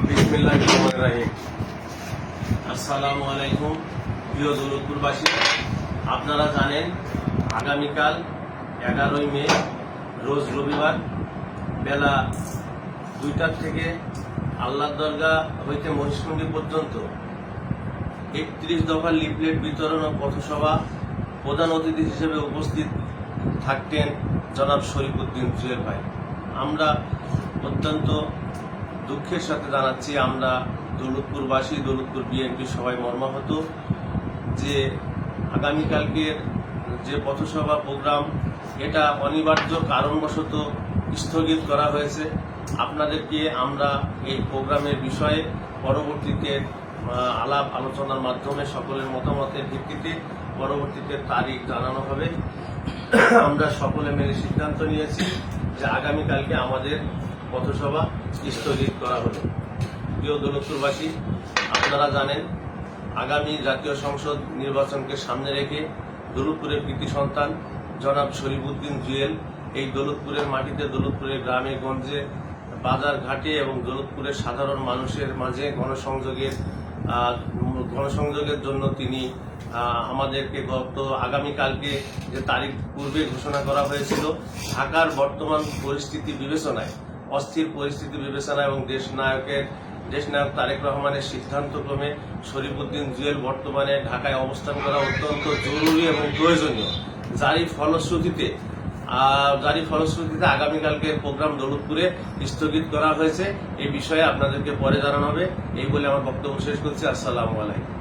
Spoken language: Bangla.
বিসমিল্লাহিররহমানিররহিম। আসসালামু আলাইকুম প্রিয় দৌলতপুরবাসী, আপনারা জানেন আগামীকাল 11ই মে রোজ রবিবার বেলা 2টা থেকে আল্লাহর দরগা হইতে মহিষকুণ্ডী পর্যন্ত 31 দফার লিফলেট বিতরণ ও পথসভা প্রধান অতিথি হিসেবে উপস্থিত থাকতেন জনাব শরীফউদ্দিন জুয়েল ভাই। আমরা অত্যন্ত দুঃখের সাথে জানাচ্ছি, আমরা দৌলতপুরবাসী, দৌলতপুর বিএনপি সবাই মর্মাহত যে আগামীকালকের যে পথসভা প্রোগ্রাম এটা অনিবার্য কারণবশত স্থগিত করা হয়েছে। আপনাদেরকে আমরা এই প্রোগ্রামের বিষয়ে পরবর্তীতে আলাপ আলোচনার মাধ্যমে সকলের মতামতের ভিত্তিতে পরবর্তীতে তারিখ জানানো হবে। আমরা সকলে মিলে সিদ্ধান্ত নিয়েছি যে আগামীকালকে আমাদের পথসভা স্থগিত করা হলো। প্রিয় দৌলতপুরবাসী, আপনারা জানেন আগামী জাতীয় সংসদ নির্বাচনকে সামনে রেখে দৌলতপুরের কৃতি সন্তান জনাব শরীফউদ্দিন জুয়েল এই দৌলতপুরের মাটিতে, দৌলতপুরের গ্রামে গঞ্জে, বাজার ঘাটে এবং দৌলতপুরের সাধারণ মানুষের মাঝে গণসংযোগের জন্য তিনি আমাদেরকে আগামীকালকে যে তারিখ পূর্বে ঘোষণা করা হয়েছিল, ঢাকার বর্তমান পরিস্থিতি বিবেচনায়, অস্থির পরিস্থিতি বিবেচনায় এবং দেশনায়ক তারেক রহমানের সিদ্ধান্তক্রমে শরীফউদ্দিন জুয়েল বর্তমানে ঢাকায় অবস্থান করা অত্যন্ত জরুরি এবং প্রয়োজনীয়, যারই ফলশ্রুতিতে আগামীকালকে প্রোগ্রাম দৌলতপুরে স্থগিত করা হয়েছে। এই বিষয়ে আপনাদেরকে পরে জানানো হবে। এই বলে আমার বক্তব্য শেষ করছি। আসসালামু আলাইকুম।